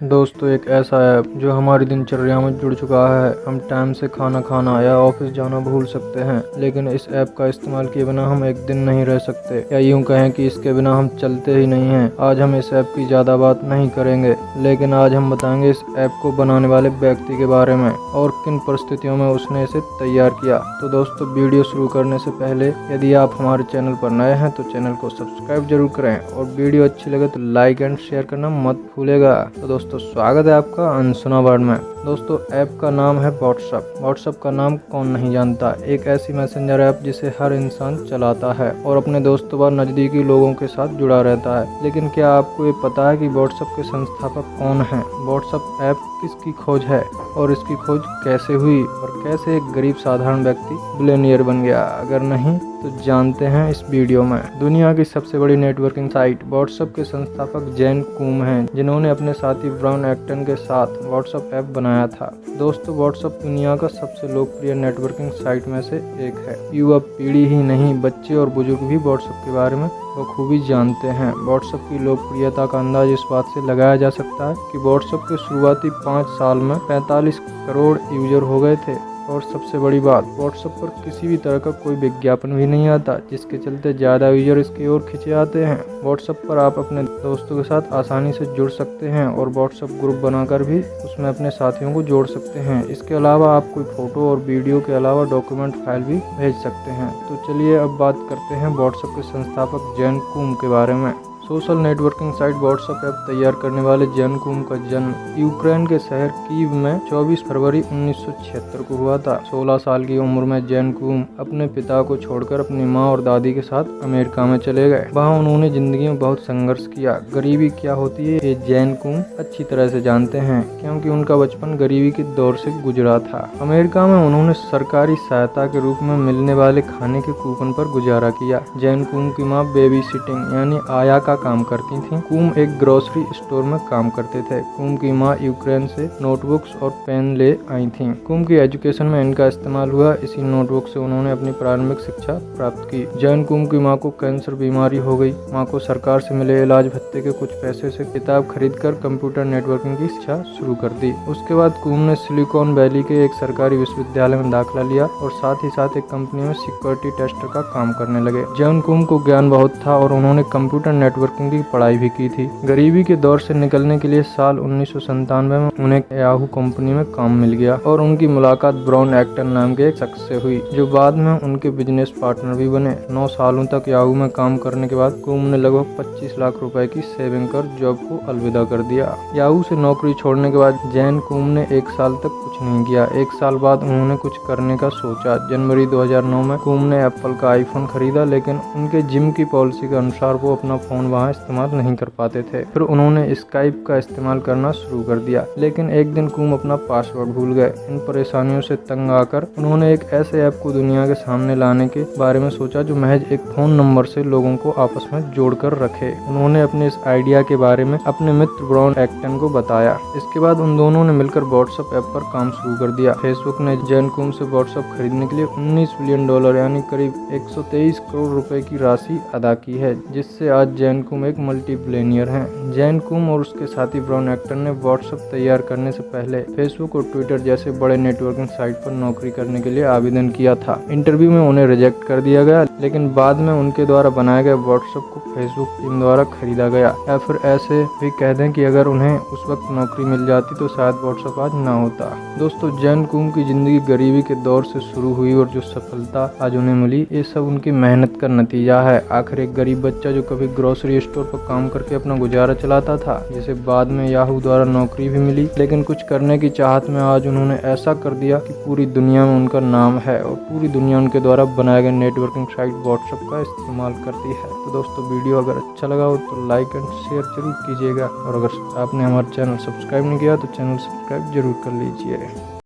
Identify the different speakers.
Speaker 1: दोस्तों एक ऐसा ऐप जो हमारी दिनचर्या में जुड़ चुका है। हम टाइम से खाना खाना या ऑफिस जाना भूल सकते हैं, लेकिन इस ऐप का इस्तेमाल किए बिना हम एक दिन नहीं रह सकते, या यूं कहें कि इसके बिना हम चलते ही नहीं हैं। आज हम इस ऐप की ज़्यादा बात नहीं करेंगे, लेकिन आज हम बताएंगे इस ऐप को बनाने वाले व्यक्ति के बारे में और किन परिस्थितियों में उसने इसे तैयार किया। तो दोस्तों वीडियो शुरू करने से पहले यदि आप हमारे चैनल पर नए हैं तो चैनल को सब्सक्राइब जरूर करें और वीडियो अच्छी लगे तो लाइक एंड शेयर करना मत भूलेगा। तो दोस्तों स्वागत है आपका अनसुना वर्ड में। दोस्तों ऐप का नाम है व्हाट्सएप। व्हाट्सएप का नाम कौन नहीं जानता। एक ऐसी मैसेंजर ऐप जिसे हर इंसान चलाता है और अपने दोस्तों व नज़दीकी लोगों के साथ जुड़ा रहता है। लेकिन क्या आपको ये पता है कि व्हाट्सएप के संस्थापक कौन हैं? व्हाट्सएप ऐप किसकी खोज है और इसकी खोज कैसे हुई और कैसे एक गरीब साधारण व्यक्ति बिलियनियर बन गया? अगर नहीं तो जानते हैं इस वीडियो में। दुनिया की सबसे बड़ी नेटवर्किंग साइट व्हाट्सएप के संस्थापक जैन कूम हैं, जिन्होंने अपने साथी ब्राउन एक्टन के साथ व्हाट्सएप ऐप बनाया था। दोस्तों व्हाट्सएप दुनिया का सबसे लोकप्रिय नेटवर्किंग साइट में से एक है। युवा पीढ़ी ही नहीं, बच्चे और बुजुर्ग भी व्हाट्सएप के बारे में बखूबी जानते हैं। व्हाट्सएप की लोकप्रियता का अंदाज इस बात से लगाया जा सकता है कि व्हाट्सएप के शुरुआती 5 साल में 45 करोड़ यूजर हो गए थे। और सबसे बड़ी बात, व्हाट्सएप पर किसी भी तरह का कोई विज्ञापन भी नहीं आता, जिसके चलते ज़्यादा यूजर इसकी ओर खिंचे आते हैं। व्हाट्सएप पर आप अपने दोस्तों के साथ आसानी से जुड़ सकते हैं और व्हाट्सएप ग्रुप बनाकर भी उसमें अपने साथियों को जोड़ सकते हैं। इसके अलावा आप कोई फोटो और वीडियो के अलावा डॉक्यूमेंट फाइल भी भेज सकते हैं। तो चलिए अब बात करते हैं व्हाट्सएप के संस्थापक जैन कूम के बारे में। Social networking site WhatsApp app तैयार करने वाले जैन कूम का जन्म यूक्रेन के शहर कीव में 24 फरवरी 1976 को हुआ था। 16 साल की उम्र में जैन कूम अपने पिता को छोड़कर अपनी मां और दादी के साथ अमेरिका में चले गए। वहां उन्होंने जिंदगी में बहुत संघर्ष किया। गरीबी क्या होती है ये जैन कूम अच्छी तरह से जानते हैं, क्योंकि उनका बचपन गरीबी के दौर से गुजरा था। अमेरिका में उन्होंने सरकारी सहायता के रूप में मिलने वाले खाने के कूपन पर गुजारा किया। जैन कूम की माँ बेबी सिटिंग यानी आया का काम करती थीं। कूम एक ग्रोसरी स्टोर में काम करते थे। कूम की मां यूक्रेन से नोटबुक्स और पेन ले आई थीं। कूम की एजुकेशन में इनका इस्तेमाल हुआ। इसी नोटबुक से उन्होंने अपनी प्रारंभिक शिक्षा प्राप्त की। जैन कूम की मां को कैंसर बीमारी हो गई। मां को सरकार से मिले इलाज भत्ते के कुछ पैसे से किताब खरीदकर कंप्यूटर नेटवर्किंग की शिक्षा शुरू कर दी। उसके बाद कूम ने सिलिकॉन वैली के एक सरकारी विश्वविद्यालय में दाखिला लिया और साथ ही साथ एक कंपनी में सिक्योरिटी टेस्टर का काम करने लगे। जैन कूम को ज्ञान बहुत था और उन्होंने कंप्यूटर नेटवर्किंग की पढ़ाई भी की थी। गरीबी के दौर से निकलने के लिए साल 1997 में उन्हें याहू कंपनी में काम मिल गया और उनकी मुलाकात ब्राउन एक्टन नाम के एक शख्स से हुई, जो बाद में उनके बिजनेस पार्टनर भी बने। 9 सालों तक याहू में काम करने के बाद कूम ने लगभग 25 लाख रुपए की सेविंग कर जॉब को अलविदा कर दिया। याहू से नौकरी छोड़ने के बाद जैन कूम ने 1 साल तक कुछ नहीं किया। 1 साल बाद उन्होंने कुछ करने का सोचा। जनवरी 2009 में कूम ने एप्पल का आईफोन खरीदा, लेकिन उनके जिम की पॉलिसी के अनुसार वो अपना फोन वहाँ इस्तेमाल नहीं कर पाते थे। फिर उन्होंने स्काइप का इस्तेमाल करना शुरू कर दिया, लेकिन एक दिन कूम अपना पासवर्ड भूल गए। इन परेशानियों से तंग आकर उन्होंने एक ऐसे ऐप को दुनिया के सामने लाने के बारे में सोचा जो महज एक फोन नंबर से लोगों को आपस में जोड़कर रखे। उन्होंने अपने इस आइडिया के बारे में अपने मित्र ब्राउन एक्टन को बताया। इसके बाद उन दोनों ने मिलकर व्हाट्सएप ऐप पर काम शुरू कर दिया। फेसबुक ने जैन कूम से व्हाट्सएप खरीदने के लिए $19 बिलियन यानी करीब 123 करोड़ रुपए की राशि अदा की है, जिससे आज जैन कूम एक मल्टी बिलियनियर हैं। जैन कूम और उसके साथी ब्राउन एक्टन ने व्हाट्सएप तैयार करने से पहले फेसबुक और ट्विटर जैसे बड़े नेटवर्किंग साइट पर नौकरी करने के लिए आवेदन किया था। इंटरव्यू में उन्हें रिजेक्ट कर दिया गया, लेकिन बाद में उनके द्वारा बनाए गए व्हाट्सएप को फेसबुक टीम द्वारा खरीदा गया। या फिर ऐसे भी कह दें कि अगर उन्हें उस वक्त नौकरी मिल जाती तो शायद व्हाट्सएप आज ना होता। दोस्तों जैन कूम की जिंदगी गरीबी के दौर से शुरू हुई और जो सफलता आज उन्हें मिली, ये सब उनकी मेहनत का नतीजा है। आखिर एक गरीब बच्चा जो कभी ग्रोसरी स्टोर पर काम करके अपना गुजारा चलाता था, जिसे बाद में याहू द्वारा नौकरी भी मिली, लेकिन कुछ करने की चाहत में आज उन्होंने ऐसा कर दिया कि पूरी दुनिया में उनका नाम है और पूरी दुनिया उनके द्वारा बनाए गए नेटवर्किंग साइट व्हाट्सएप का इस्तेमाल करती है। तो दोस्तों वीडियो अगर अच्छा लगा हो तो लाइक एंड शेयर जरूर कीजिएगा और अगर आपने हमारा चैनल सब्सक्राइब नहीं किया तो चैनल सब्सक्राइब जरूर कर लीजिए।